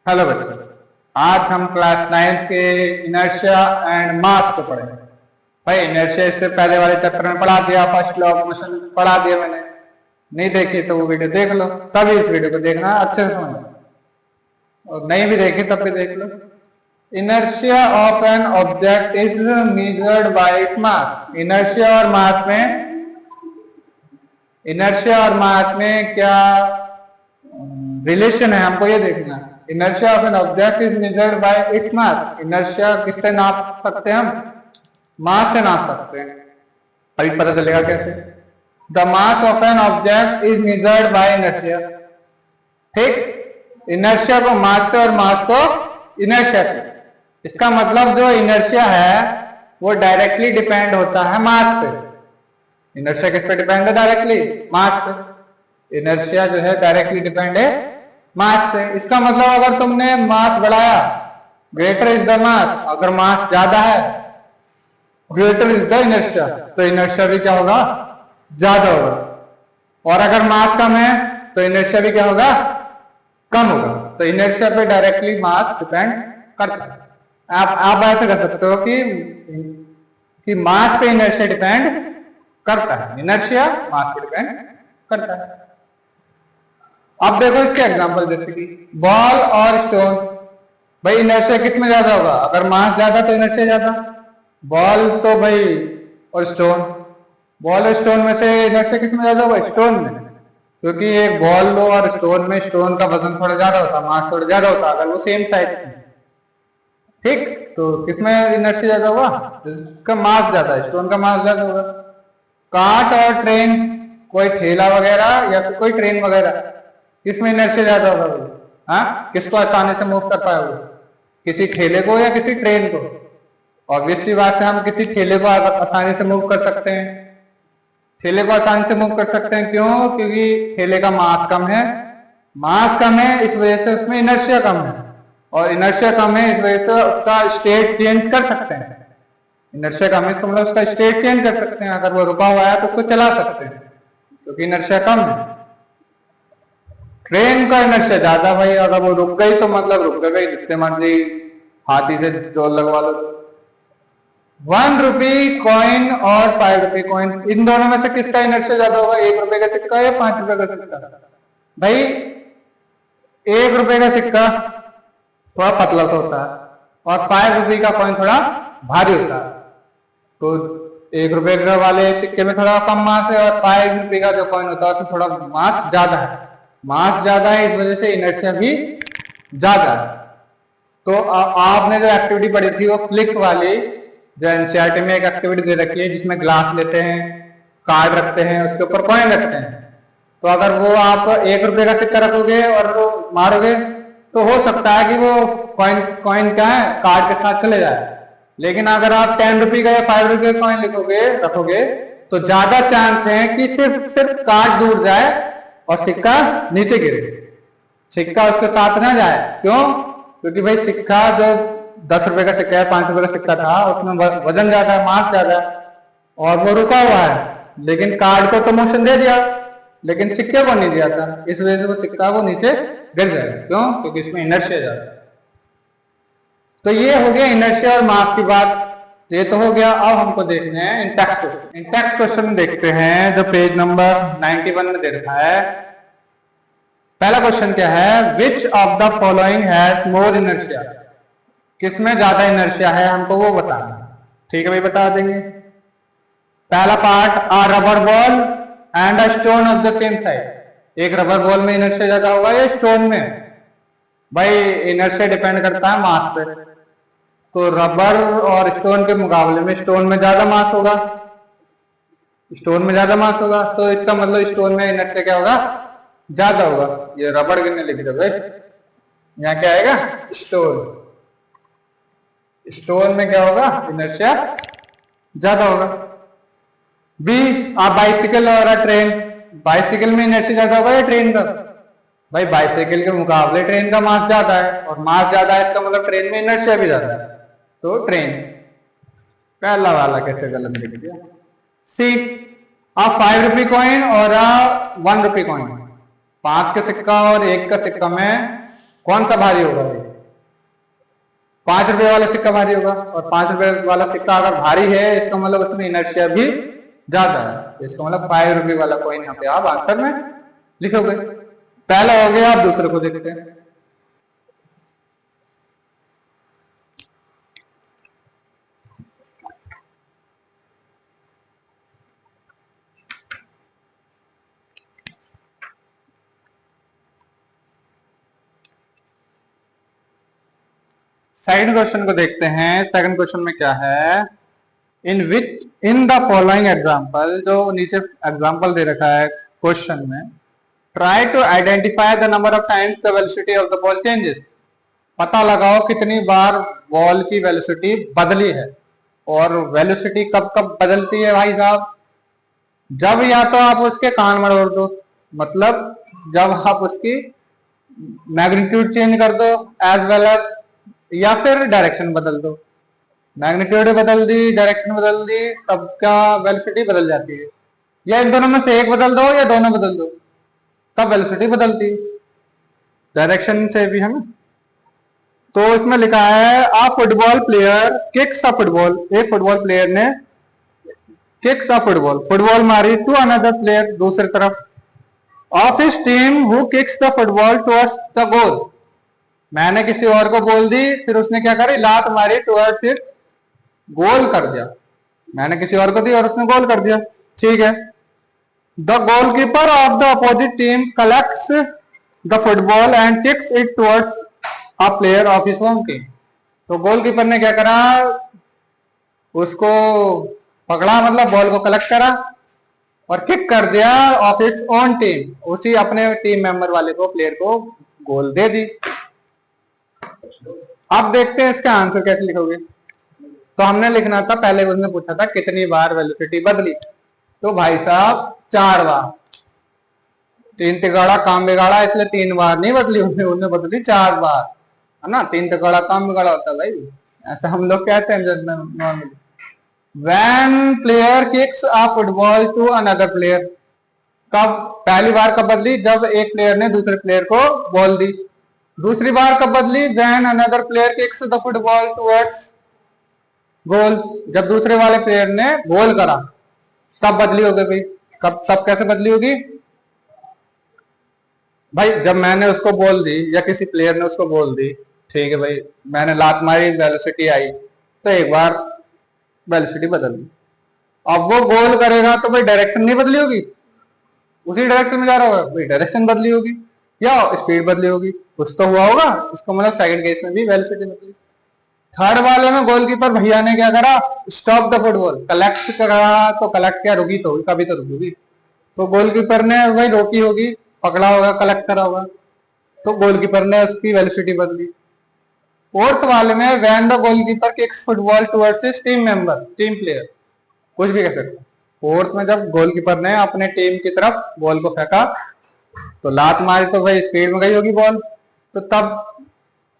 Hello बच्चों, आज हम क्लास 9 के इनर्शिया एंड मास को पढ़ेंगे। भाई इनर्शिया इससे पहले वाले चैप्टर में पढ़ा दिया, फर्स्ट लॉ ऑफ मोशन पढ़ा दिया मैंने। नहीं देखी तो वो वीडियो देख लो, तभी इस वीडियो को देखना अच्छे से समझ, और नहीं भी देखी तब भी देख लो। Inertia of an object is measured by its mass. Inertia और मास में क्या रिलेशन है हमको ये देखना है। Inertia of an object is measured by its mass. Inertia किससे नाप सकते हैं हम? मास से नाप सकते हैं। अभी पता चलेगा कैसे। The mass of an object is measured bye inertia. ठीक, इनर्शिया को मास से और मास को इनर्शिया से। इसका मतलब जो इनर्शिया है वो डायरेक्टली डिपेंड होता है मास पे। इनर्शिया किस पे डिपेंड है? डायरेक्टली मास पे। इनर्शिया जो है डायरेक्टली डिपेंड है मास पे। इसका मतलब अगर तुमने मास बढ़ाया, ग्रेटर इज द मास, अगर मास ज्यादा है ग्रेटर इज द इनर्शिया, तो इनर्शिया भी क्या होगा? ज्यादा होगा। और अगर मास कम है तो इनर्शिया भी क्या होगा? कम होगा। तो इनर्शिया पे डायरेक्टली मास डिपेंड करता है। आप ऐसे कर सकते हो कि मास पे इनर्शिया डिपेंड करता है, इनर्शिया मास पे डिपेंड करता है। अब देखो इसके एग्जांपल, जैसे कि बॉल और स्टोन। भाई इनर्शिया किस में ज्यादा होगा? अगर मास ज्यादा तो इनर्शिया ज्यादा। बॉल तो भाई और स्टोन, बॉल और स्टोन में से इनर्शिया किस में ज्यादा होगा? स्टोन में, क्योंकि एक बॉल लो और स्टोन में स्टोन का वजन थोड़ा ज्यादा होता, मास थोड़ा ज्यादा होता अगर वो सेम साइज की। ठीक, तो किसमें इनर्शिया ज्यादा होगा? जिसका मास ज्यादा है, स्टोन का मास ज्यादा होगा। कार्ट और ट्रेन, कोई ठेला वगैरह या फिर कोई ट्रेन वगैरह, किसमें इनर्शिया ज्यादा होगा? हाँ, किसको आसानी से मूव कर पाओगे? किसी ठेले को या किसी ट्रेन को? ऑब्वियस सी बात है, हम किसी ठेले को आसानी से मूव कर सकते हैं। ठेले को आसानी से मूव कर सकते हैं, क्यों? क्योंकि ठेले का मास कम है। मास कम है इस वजह से उसमें इनर्शिया कम है, और इनर्शिया कम है इस वजह से उसका स्टेट चेंज कर सकते हैं। इनर्शिया कम है इसका मतलब उसका स्टेट चेंज कर सकते हैं। अगर वो रुका हुआ है तो उसको चला सकते हैं, क्योंकि इनर्शिया कम है। ट्रेन का इनर्शिया ज्यादा, भाई अगर वो रुक गई तो मतलब रुक गई, जितने मर्जी हाथी से जोर लगवा लो। 1 रुपी कॉइन और 5 रुपी कॉइन, इन दोनों में से किसका इनर्शिया ज्यादा होगा? 1 रुपए का सिक्का या 5 रुपए का सिक्का? भाई 1 रुपए का सिक्का थोड़ा पतला सा होता है, और 5 रुपए का कॉइन थोड़ा भारी होता है। तो 1 रुपए का वाले सिक्के में थोड़ा कम मास है, और 5 रुपए का जो कॉइन होता है उसमें थोड़ा मास ज्यादा है। मास ज्यादा है इस वजह से इनर्शिया भी ज्यादा है। तो आपने जो एक्टिविटी पढ़ी थी वो क्लिक वाली, जो एनसीईआरटी में एक एक्टिविटी दे रखी है जिसमें ग्लास लेते हैं, कार्ड रखते हैं, उसके ऊपर कॉइन रखते हैं। तो अगर वो आप 1 रुपए का सिक्का रखोगे और वो मारोगे तो हो सकता है कि वो कॉइन क्या है, कार्ड के साथ चले जाए। लेकिन अगर आप 10 रुपए का या 5 रुपए का कॉइन रखोगे तो ज्यादा चांस है कि सिर्फ कार्ड दूर जाए और सिक्का नीचे गिरे, सिक्का उसके साथ ना जाए। क्यों? क्योंकि भाई सिक्का जो 10 रुपए का सिक्का है, 5 रुपए का सिक्का था, उसमें वजन ज्यादा है, मास ज्यादा है, और वो रुका हुआ है। लेकिन कार्ड को तो मोशन दे दिया, लेकिन सिक्के को नहीं दिया था, इस वजह से वो सिक्का वो नीचे गिर जाएगा। क्यों? क्योंकि इसमें इनर्शिया ज्यादा है। तो ये हो गया इनर्शिया और मास की बात, ये तो हो गया। अब हमको देखने हैं इंटेक्स क्वेश्चन। इंटेक्स क्वेश्चन देखते हैं जो पेज नंबर 91 में दे रखा है। पहला क्वेश्चन क्या है? Which of the following has more inertia? किसमें ज्यादा इनर्शिया है हमको वो बताना। ठीक है भाई, बता देंगे। पहला part, a rubber ball and a stone of the same size. एक रबर बॉल में इनर्शिया ज्यादा होगा या स्टोन में? भाई इनर्शिया डिपेंड करता है मास पे, तो रबर और स्टोन के मुकाबले में स्टोन में ज्यादा मास होगा, स्टोन में ज्यादा मास होगा। तो इसका मतलब स्टोन में इनर्शिया क्या होगा? ज्यादा होगा। ये रबड़ गिनने लिख दो भाई, यहाँ क्या आएगा? स्टोन। स्टोन में क्या होगा? इनर्शिया ज्यादा होगा। बी, आ बाइसिकल और आ ट्रेन। बाइसिकल में इनर्शिया ज्यादा होगा या ट्रेन का? भाई बाइसिकल के मुकाबले ट्रेन का मास ज्यादा है, और मास ज्यादा है इसका मतलब ट्रेन में इनर्शिया भी ज्यादा है, तो ट्रेन। पहला वाला कैसे गलत लिख दिया? सी, आ 5 रुपी कॉइन और आ 1 रुपी कॉइन। 5 का सिक्का और 1 का सिक्का में कौन सा भारी होगा भाई? 5 रुपए वाला सिक्का भारी होगा, और 5 रुपए वाला सिक्का अगर भारी है इसका मतलब उसमें इनर्शिया भी ज्यादा है, इसका मतलब 5 रुपए वाला कॉइन यहाँ पे आप आंसर में लिखोगे। पहला हो गया, आप दूसरे को देखते हैं। सेकंड क्वेश्चन को देखते हैं। सेकंड क्वेश्चन में क्या है, इन द फॉलोइंग एग्जाम्पल, जो नीचे एग्जाम्पल दे रखा है क्वेश्चन में, try to identify the number of times the velocity of the ball changes. पता लगाओ कितनी बार बॉल की वेलोसिटी बदली है। और वेलोसिटी कब कब बदलती है भाई साहब? जब या तो आप उसके कान मरोड़ दो, मतलब जब आप उसकी मैग्नीट्यूड चेंज कर दो एज वेल एज, या फिर डायरेक्शन बदल दो। मैग्नीट्यूड बदल दी, डायरेक्शन बदल दी, तब क्या वेलोसिटी बदल जाती है। या इन दोनों में से एक बदल दो या दोनों बदल दो, तब वेलोसिटी बदलती है। डायरेक्शन से भी है ना। तो इसमें लिखा है अ फुटबॉल प्लेयर किक्स अ फुटबॉल, एक फुटबॉल प्लेयर ने किक्स अ फुटबॉल, फुटबॉल मारी टू अनदर प्लेयर, दूसरी तरफ, of his team who kicks the football towards the goal. मैंने किसी और को बोल दी, फिर उसने क्या करी, लात मारी टुवर्ड्स इट, गोल कर दिया। मैंने किसी और को दी और उसने गोल कर दिया, ठीक है। The goalkeeper of the opposite team collects the football and kicks it towards a player of his home team. तो गोलकीपर ने क्या करा, उसको पकड़ा, मतलब बॉल को कलेक्ट करा और किक कर दिया ऑफ हिज ओन टीम, उसी अपने टीम मेंबर वाले को, प्लेयर को गोल दे दी। अब देखते हैं इसका आंसर कैसे लिखोगे। तो हमने लिखना था, पहले उसने पूछा था कितनी बार वेलोसिटी बदली, तो भाई साहब 4 बार। 3 तिगाड़ा काम बिगाड़ा, इसलिए 3 बार नहीं बदली, उन्हें बदली 4 बार, है ना। 3 तिगाड़ा काम बिगाड़ा होता है भाई, ऐसा हम लोग कहते हैं normally. When player kicks a football to another player, कब पहली बार कब बदली, जब एक प्लेयर ने दूसरे प्लेयर को बॉल दी। दूसरी बार कब बदली, when another player kicks the football towards गोल, जब दूसरे वाले प्लेयर ने गोल करा तब बदली होगी भाई। कब, तब कैसे बदली होगी भाई, जब मैंने उसको बोल दी या किसी प्लेयर ने उसको बोल दी, ठीक है भाई, मैंने लात मारी, वेलोसिटी आई, तो एक बार वेलोसिटी बदल दी। अब वो गोल करेगा तो भाई डायरेक्शन नहीं बदली होगी, उसी डायरेक्शन में जा रहा होगा भाई, डायरेक्शन बदली होगी या स्पीड बदली होगी, कुछ तो हुआ होगा। इसको मतलब सेकंड केस में भी वेलोसिटी बदली। थर्ड वाले में गोलकीपर भैया ने क्या करा, स्टॉप द फुटबॉल, कलेक्ट करा, तो कलेक्ट क्या, रुकी तो होगी, कभी तो रुकी, तो गोलकीपर ने भाई रोकी होगी, पकड़ा होगा, कलेक्ट करा होगा, तो गोलकीपर ने उसकी वेलोसिटी बदली। फोर्थ वाले में when the goalkeeper kicks football towards his team member, team player, कुछ भी कह सकते। फोर्थ में जब गोलकीपर ने अपने टीम की तरफ बॉल को फेंका, तो लात मारी तो भाई स्पीड में गई होगी बॉल, तो तब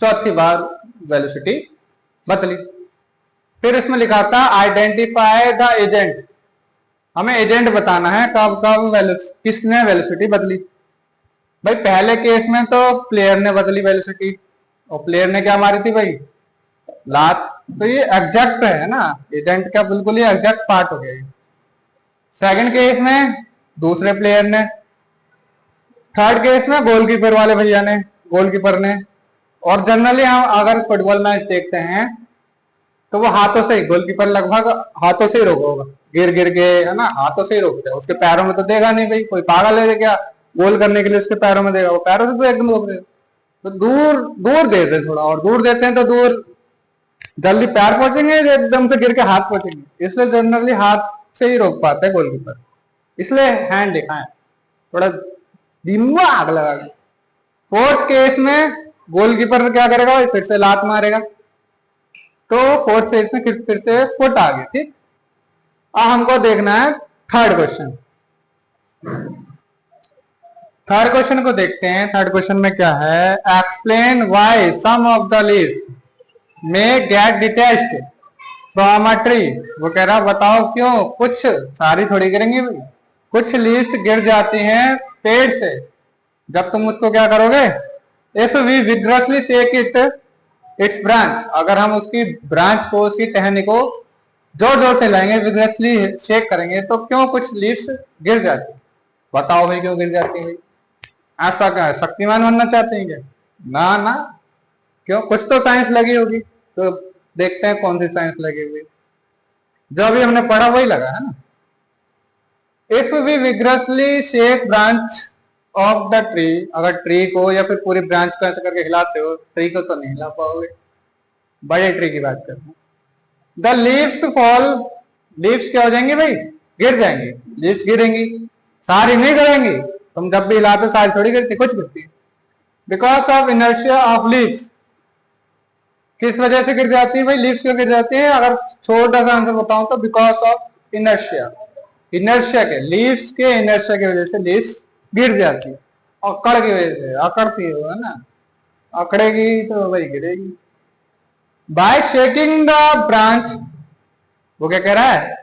चौथी बार वेलोसिटी बदली। फिर इसमें लिखा था आइडेंटिफाई द एजेंट, हमें एजेंट बताना है कब कब किसने वेलोसिटी बदली। भाई पहले केस में तो प्लेयर ने बदली वेलोसिटी, और प्लेयर ने क्या मारी थी भाई, लात, तो ये एग्जैक्ट है ना, एजेंट का बिल्कुल ही एग्जैक्ट पार्ट हो गया। सेकंड केस में दूसरे प्लेयर ने, थर्ड केस में गोलकीपर वाले भैया ने, गोलकीपर ने। और जनरली हम अगर फुटबॉल मैच देखते हैं तो वो हाथों से ही, गोलकीपर लगभग हाथों से ही रोका होगा, गिर गिर के, है ना, हाथों से ही रोकते हैं, उसके पैरों में तो देगा नहीं भाई, कोई पागल है क्या गोल करने के लिए उसके पैरों में देगा, वो पैरों से तो एकदम रोक देगा। तो दूर दूर देते हैं, थोड़ा और दूर देते हैं, तो दूर जल्दी पैर पहुंचेंगे, एकदम से गिर के हाथ पहुंचेंगे, इसलिए जनरली हाथ से ही रोक पाता है गोलकीपर, इसलिए हैंड लिखा है, थोड़ा दिमाग लगा। फोर्थ केस में गोलकीपर क्या करेगा भाई, फिर से लात मारेगा, तो फोर्थ केस में फिर से फुट आ गया, ठीक। अब हमको देखना है थर्ड क्वेश्चन। थर्ड क्वेश्चन को देखते हैं। थर्ड क्वेश्चन में क्या है, explain why some of the leaves में get detached from a tree. वो कह रहा बताओ क्यों, कुछ सारी थोड़ी गिरेंगी भाई, कुछ लीव्स गिर जाती हैं पेड़ से, जब तुम उसको क्या करोगे, if we vigorously shake its branch, अगर हम उसकी ब्रांच को, उसकी टहनी को जोर जोर से लाएंगे, विग्रसली शेक करेंगे, तो क्यों कुछ लीव्स गिर जाती? बताओ भाई क्यों गिर जाती है भाई? ऐसा क्या है, शक्तिमान बनना चाहते हैं क्या? ना ना, क्यों? कुछ तो साइंस लगी होगी, तो देखते हैं कौन सी साइंस लगी हुई। जो अभी हमने पढ़ा वही लगा है ना। If we vigorously shake branch of the tree, अगर ट्री को या फिर पूरी ब्रांच को ऐसे करके हिलाते हो, ट्री को तो नहीं हिला पाओगे, बड़े ट्री की बात कर रहे हैं। द लीव्स फॉल, लीव्स क्या हो जाएंगे भाई? गिर जाएंगे, लीव्स गिरेंगी, सारी नहीं गिरेंगी। तुम जब भी हिलाते हो सारी थोड़ी गिरती, कुछ गिरती। Because of inertia of leaves, किस वजह से गिर जाती है भाई? लीव्स क्यों गिर जाती है? अगर छोटा सा आंसर बताऊं तो बिकॉज ऑफ इनर्शिया, इनर्शिया के, लीव्स के इनर्शिया की वजह से लीव्स गिर जाती है। अकड़ की वजह से, अकड़ती है ना, अकड़ेगी तो वही गिरेगी। बाय शेकिंग द ब्रांच, वो क्या कह रहा है,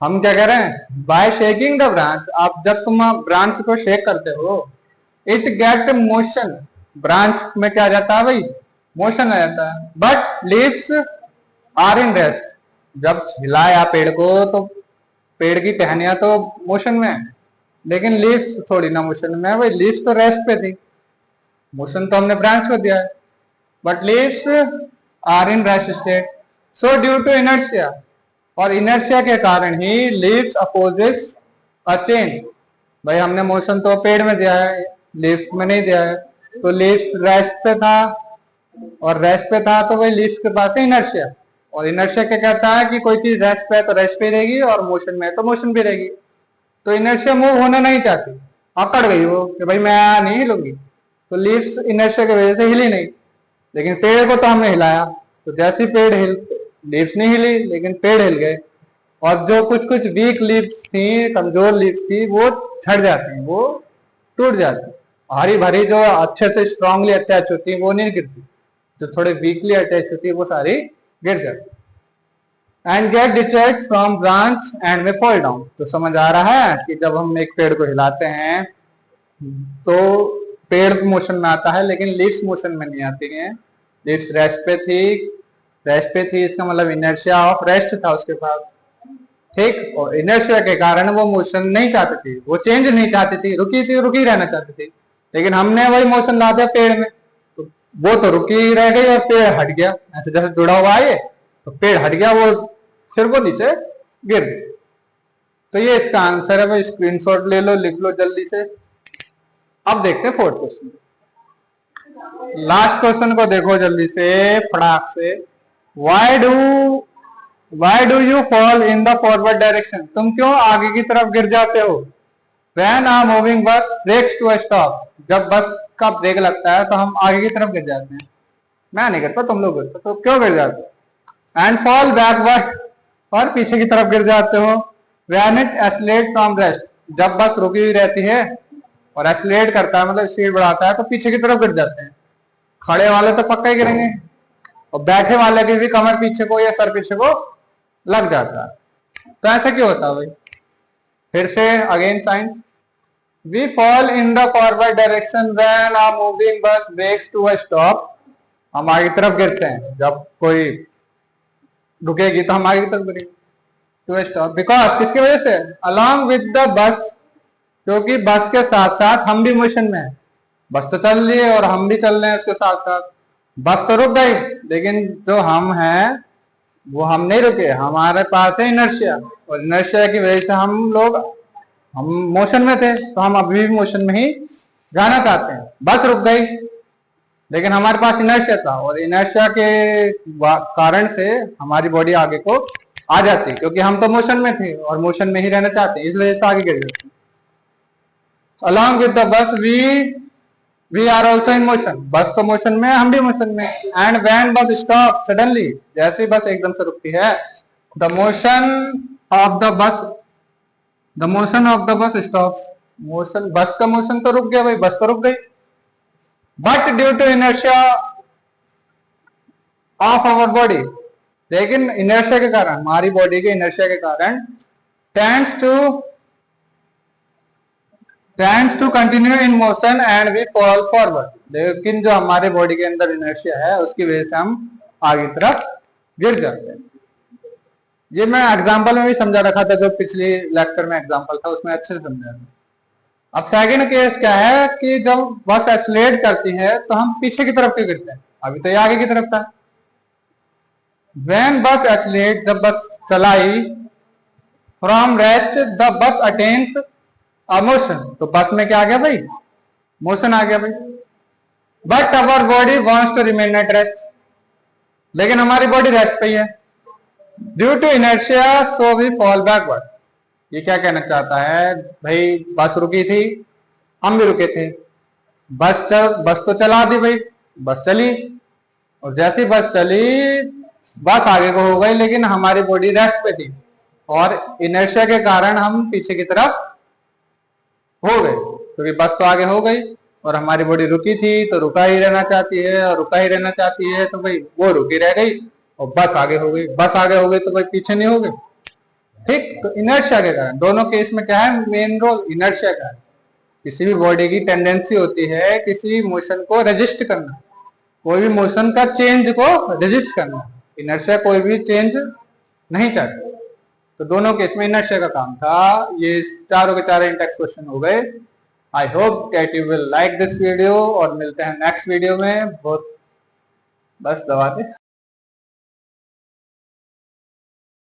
हम क्या कह रहे हैं? बाय शेकिंग द ब्रांच, आप जब तुम ब्रांच को शेक करते हो, इट गेट मोशन, ब्रांच में क्या आ जाता है भाई? मोशन आ जाता है। But leaves are in rest, जब हिलाया पेड़ को तो पेड़ की टहनियां तो मोशन में है, लेकिन लीव्स थोड़ी ना मोशन में है भाई, लीव्स तो रेस्ट पे थी, मोशन तो हमने ब्रांच को दिया है। But leaves are in rest state, so due to inertia, और इनर्शिया के कारण ही लीव्स अपोजेस अ चेंज। भाई हमने मोशन तो पेड़ में दिया है, लीव्स में नहीं दिया है, तो लीव्स रेस्ट पे था, और रेस्ट पे था तो भाई लीव्स के पास है इनर्शिया, और इनर्शिया क्या कहता है कि कोई चीज रेस्ट पे है तो रेस्ट पे रहेगी, और मोशन में है तो मोशन भी रहेगी। तो इनर्शिया मूव होना नहीं चाहती, अकड़ गई वो कि भाई मैं नहीं हिलूंगी, तो लीव्स इनर्शिया की वजह से हिली नहीं। लेकिन पेड़ को तो हमने हिलाया, तो जैसे पेड़ हिल, लीव्स नहीं हिली लेकिन पेड़ हिल गए, और जो कुछ कुछ वीक लीव्स थी, कमजोर लीव्स थी, वो झड़ जाती हैं, वो टूट जाती। हरी भरी जो अच्छे से स्ट्रांगली अटैच होती है वो नहीं गिरती, जो थोड़े वीकली अटैच होती है वो सारी गिर जाती। And get detach from branch and may fall down. तो समझ आ रहा है कि जब हम एक पेड़ को हिलाते हैं तो पेड़ मोशन में आता है, लेकिन लीव्स मोशन में नहीं आती हैं। लीव्स रेस्ट पे थी, रेस्ट पे थी, इसका मतलब इनर्शिया ऑफ रेस्ट था उसके पास, ठीक। और इनर्शिया के कारण वो मोशन नहीं चाहती थी, वो चेंज नहीं चाहती थी, रुकी थी, रुकी रहना चाहती थी। लेकिन हमने वही मोशन ला दिया पेड़ में, तो वो तो रुकी रह गई और पेड़ हट गया, ऐसे जैसे जुड़ा हुआ है ये, तो पेड़ हट गया, वो फिर वो नीचे गिर गया। तो ये इसका आंसर है भाई, स्क्रीनशॉट ले लो, लिख लो जल्दी से। अब देखते हैं फोर्थ क्वेश्चन, लास्ट क्वेश्चन को देखो जल्दी से, फटाक से। Why do you fall in the forward direction, तुम क्यों आगे की तरफ गिर जाते हो? When our moving bus brakes to stop, जब बस का ब्रेक लगता है तो हम आगे की तरफ गिर जाते हैं। मैं नहीं गिरता, तुम लोग गिरते, तो क्यों गिर जाते हो? एंड फॉल बैकवर्ड, और पीछे की तरफ गिर जाते हो। वैन इट एस्लेट फ्रॉम रेस्ट, जब बस रुकी हुई रहती है और एस्लेट करता है मतलब स्पीड बढ़ाता है तो पीछे की तरफ गिर जाते हैं। खड़े वाले तो पक्का ही गिरेंगे, और बैठे वाले की भी कमर पीछे को या सर पीछे को लग जाता है। तो ऐसा क्यों होता है भाई? फिर से again science, we fall in the forward direction when our moving bus brakes to a stop, हम आगे की तरफ गिरते हैं, जब कोई रुकेगी तो हम आगे की तरफ गिरेंगे टू अ स्टॉप, बिकॉज किसकी वजह से? अलोंग विद द बस, क्योंकि बस के साथ साथ हम भी मोशन में है, बस तो चल रही है और हम भी चल रहे हैं उसके साथ साथ। बस तो रुक गई, लेकिन जो हम हैं वो हम नहीं रुके, हमारे पास है इनर्शिया, और इनर्शिया की वजह से हम मोशन में थे, तो हम अभी भी मोशन में ही जाना चाहते हैं। बस रुक गई, लेकिन हमारे पास इनर्शिया था, और इनर्शिया के कारण से हमारी बॉडी आगे को आ जाती, क्योंकि हम तो मोशन में थे और मोशन में ही रहना चाहते हैं, इस वजह से आगे गिर जाते। Along with the bus we are also in motion, bus तो मोशन में, हम भी मोशन में। And when bus stop suddenly, जैसे ही बस एकदम से रुकती है, the motion of the bus stops, motion, bus का मोशन तो रुक गया भाई, बस तो रुक गई। But due to inertia of our body, लेकिन इनर्शिया के कारण, हमारी बॉडी के इनर्शिया के कारण, tends to continue in motion and we fall forward, लेकिन जो हमारे बॉडी के अंदर इनर्शिया है उसकी वजह से हम आगे की तरफ गिर जाते हैं। ये मैं एग्जांपल में भी समझा रखा था, जो पिछले लेक्चर में एग्जांपल था उसमें अच्छे से समझा था। अब सेकंड केस क्या है कि जब बस एक्सीलरेट करती है तो हम पीछे की तरफ क्यों गिरते हैं, अभी तो ये आगे की तरफ था। व्हेन बस एक्सीलरेट, जब बस चलाई, from rest the bus attains a motion, तो बस में क्या आ गया भाई, मोशन आ गया भाई। But our body wants to remain at rest, लेकिन हमारी बॉडी रेस्ट पे ही है। Due to inertia so we fall backward. ये क्या कहना चाहता है भाई, बस रुकी थी, हम भी रुके थे, बस तो चला दी भाई, बस चली, और जैसी बस चली बस आगे को हो गई, लेकिन हमारी बॉडी रेस्ट पे थी और इनर्शिया के कारण हम पीछे की तरफ हो गए, क्योंकि बस तो आगे हो गई और हमारी बॉडी रुकी थी तो रुका ही रहना चाहती है, और रुका ही रहना चाहती है तो भाई वो रुकी रह गई और बस आगे हो गई, बस आगे हो गई तो भाई पीछे नहीं हो गई। ठीक, तो इनर्शिया के कारण दोनों केस में क्या है, मेन रोल इनर्शिया का है। किसी भी बॉडी की टेंडेंसी होती है किसी भी मोशन को रेजिस्ट करना, कोई भी मोशन का चेंज को रेजिस्ट करना। इनर्शिया कोई भी चेंज नहीं चाहती, तो दोनों केस में इनर्शिया का काम था। ये चारों के चारों इंटेक्स क्वेश्चन हो गए। I hope that you will like this video, और मिलते हैं नेक्स्ट वीडियो में। बहुत बस दबा दे।